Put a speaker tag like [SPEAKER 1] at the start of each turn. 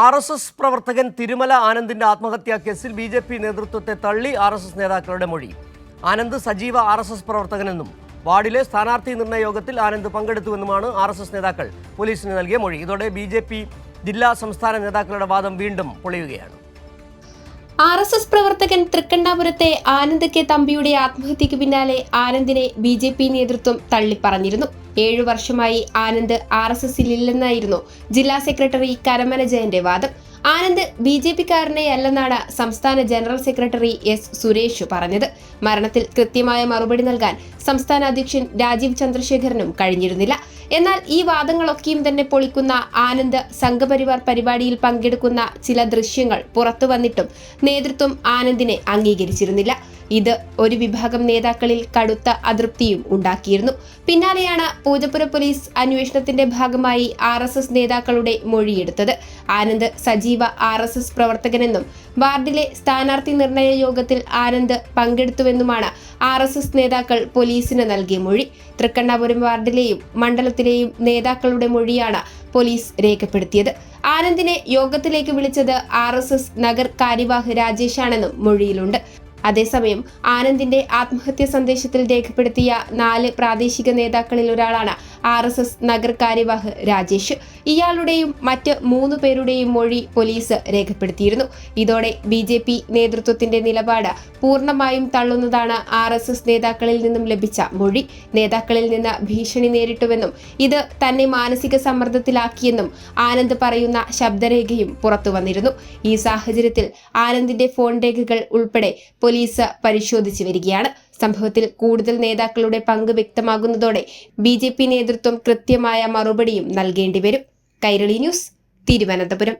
[SPEAKER 1] RSS പ്രവർത്തകൻ തിരുമല ആനന്ദിന്റെ ആത്മഹത്യാ കേസിൽ ബിജെപി നേതൃത്വത്തെ തള്ളി ആർഎസ്എസ് നേതാക്കളുടെ മൊഴി. ആനന്ദ് സജീവ ആർഎസ്എസ് പ്രവർത്തകനെന്നും വാർഡിലെ സ്ഥാനാർത്ഥി നിർണയ യോഗത്തിൽ ആനന്ദ് പങ്കെടുത്തുവെന്നുമാണ് ആർഎസ്എസ് നേതാക്കൾ പോലീസിന് നൽകിയ മൊഴി. ഇതോടെ ബിജെപി ജില്ലാ സംസ്ഥാന നേതാക്കളുടെ വാദം വീണ്ടും പൊളിയുകയാണ്.
[SPEAKER 2] ആർഎസ്എസ് പ്രവർത്തകൻ തൃക്കണ്ണാപുരത്തെ ആനന്ദ് കെ തമ്പിയുടെ ആത്മഹത്യക്ക് പിന്നാലെ ആനന്ദിനെ ബിജെപി നേതൃത്വം തള്ളിപ്പറഞ്ഞിരുന്നു. 7 വർഷമായി ആനന്ദ് ആർഎസ്എസിലില്ലെന്നായിരുന്നു ജില്ലാ സെക്രട്ടറി കരമന ജയന്റെ വാദം. ആനന്ദ് ബിജെപിക്കാരനെയല്ലെന്നാണ് സംസ്ഥാന ജനറൽ സെക്രട്ടറി എസ് സുരേഷ് പറഞ്ഞത്. മരണത്തിൽ കൃത്യമായ മറുപടി നൽകാൻ സംസ്ഥാന അധ്യക്ഷൻ രാജീവ് ചന്ദ്രശേഖരനും കഴിഞ്ഞിരുന്നില്ല. എന്നാൽ ഈ വാദങ്ങളൊക്കെയും തന്നെ പൊളിക്കുന്ന ആനന്ദ് സംഘപരിവാർ പരിപാടിയിൽ പങ്കെടുക്കുന്ന ചില ദൃശ്യങ്ങൾ പുറത്തു വന്നിട്ടും നേതൃത്വം ആനന്ദിനെ അംഗീകരിച്ചിരുന്നില്ല. ഇത് ഒരു വിഭാഗം നേതാക്കളിൽ കടുത്ത അതൃപ്തിയും ഉണ്ടാക്കിയിരുന്നു. പിന്നാലെയാണ് പൂജപ്പുര പോലീസ് അന്വേഷണത്തിന്റെ ഭാഗമായി ആർഎസ്എസ് നേതാക്കളുടെ മൊഴിയെടുത്തത്. ആനന്ദ് സജീവ ആർഎസ്എസ് പ്രവർത്തകനെന്നും വാർഡിലെ സ്ഥാനാർത്ഥി നിർണയ യോഗത്തിൽ ആനന്ദ് പങ്കെടുത്തുവെന്നുമാണ് ആർഎസ്എസ് നേതാക്കൾ പോലീസിന് നൽകിയ മൊഴി. തൃക്കണ്ണാപുരം വാർഡിലെയും മണ്ഡലത്തിലെയും നേതാക്കളുടെ മൊഴിയാണ് പോലീസ് രേഖപ്പെടുത്തിയത്. ആനന്ദിനെ യോഗത്തിലേക്ക് വിളിച്ചത് ആർഎസ്എസ് നഗർ കാര്യവാഹ് രാജേഷാണെന്നും മൊഴിയിലുണ്ട്. അതേസമയം ആനന്ദിന്റെ ആത്മഹത്യാ സന്ദേശത്തിൽ രേഖപ്പെടുത്തിയ 4 പ്രാദേശിക നേതാക്കളിൽ ഒരാളാണ് ആർഎസ്എസ് നഗർ കാര്യവാഹ് രാജേഷ്. ഇയാളുടെയും മറ്റ് 3 പേരുടെയും മൊഴി പോലീസ് രേഖപ്പെടുത്തിയിരുന്നു. ഇതോടെ ബിജെപി നേതൃത്വത്തിന്റെ നിലപാട് പൂർണ്ണമായും തള്ളുന്നതാണ് ആർഎസ്എസ് നേതാക്കളിൽ നിന്നും ലഭിച്ച മൊഴി. നേതാക്കളിൽ നിന്ന് ഭീഷണി നേരിട്ടുവെന്നും ഇത് തന്നെ മാനസിക സമ്മർദ്ദത്തിലാക്കിയെന്നും ആനന്ദ് പറയുന്ന ശബ്ദരേഖയും പുറത്തു വന്നിരുന്നു. ഈ സാഹചര്യത്തിൽ ആനന്ദിന്റെ ഫോൺ രേഖകൾ ഉൾപ്പെടെ പോലീസ് പരിശോധിച്ചു വരികയാണ്. സംഭവത്തിൽ കൂടുതൽ നേതാക്കളുടെ പങ്ക് വ്യക്തമാകുന്നതോടെ ബിജെപി നേതൃത്വം കൃത്യമായ മറുപടിയും നൽകേണ്ടി വരും. കൈരളി ന്യൂസ്, തിരുവനന്തപുരം.